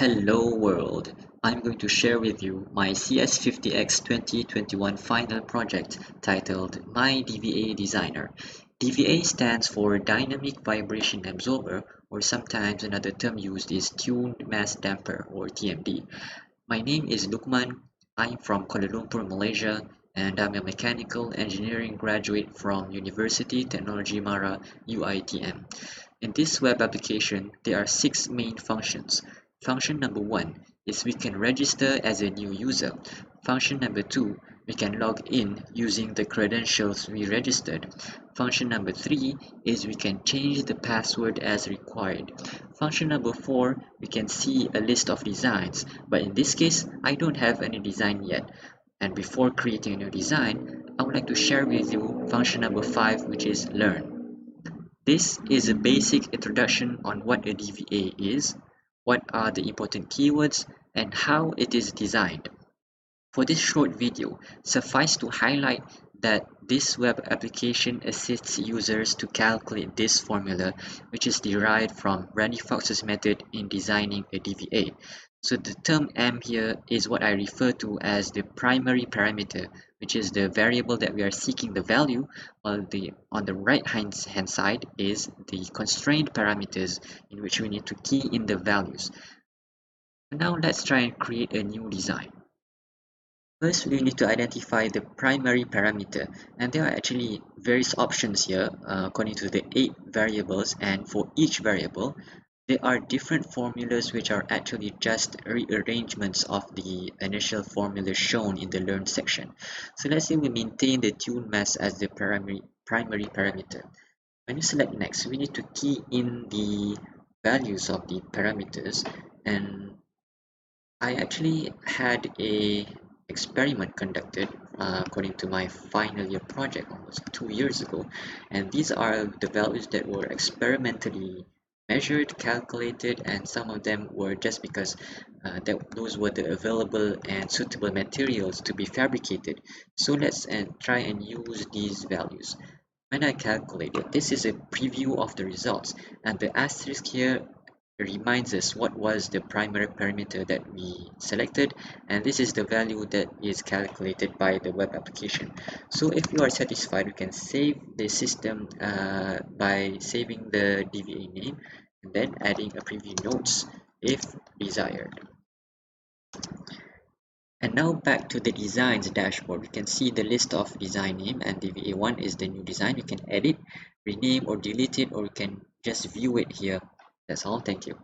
Hello world! I'm going to share with you my CS50x 2021 final project titled My DVA Designer. DVA stands for Dynamic Vibration Absorber, or sometimes another term used is Tuned Mass Damper or TMD. My name is Luqmaan. I'm from Kuala Lumpur, Malaysia, and I'm a mechanical engineering graduate from University Technology Mara UITM. In this web application, there are six main functions. Function number one is we can register as a new user. Function number two, we can log in using the credentials we registered. Function number three is we can change the password as required. Function number four, we can see a list of designs, but in this case, I don't have any design yet. And before creating a new design, I would like to share with you function number five, which is learn. This is a basic introduction on what a DVA is, what are the important keywords, and how it is designed. For this short video, suffice to highlight that this web application assists users to calculate this formula, which is derived from Randy Fox's method in designing a DVA. So the term M here is what I refer to as the primary parameter, which is the variable that we are seeking the value, while on the right hand side is the constraint parameters in which we need to key in the values. Now let's try and create a new design. First, we need to identify the primary parameter, and there are actually various options here according to the 8 variables, and for each variable there are different formulas which are actually just rearrangements of the initial formula shown in the learn section. So let's say we maintain the tune mass as the primary parameter. When you select next, we need to key in the values of the parameters, and I actually had a experiment conducted according to my final year project almost 2 years ago, and these are the values that were experimentally measured, calculated, and some of them were just because those were the available and suitable materials to be fabricated. So let's try and use these values. When I calculated, this is a preview of the results, and the asterisk here reminds us what was the primary parameter that we selected, and this is the value that is calculated by the web application. So if you are satisfied, you can save the system by saving the DVA name and then adding a preview notes if desired. And now back to the designs dashboard. We can see the list of design name, and DVA1 is the new design. You can edit, rename, or delete it, or you can just view it here. That's all. Thank you.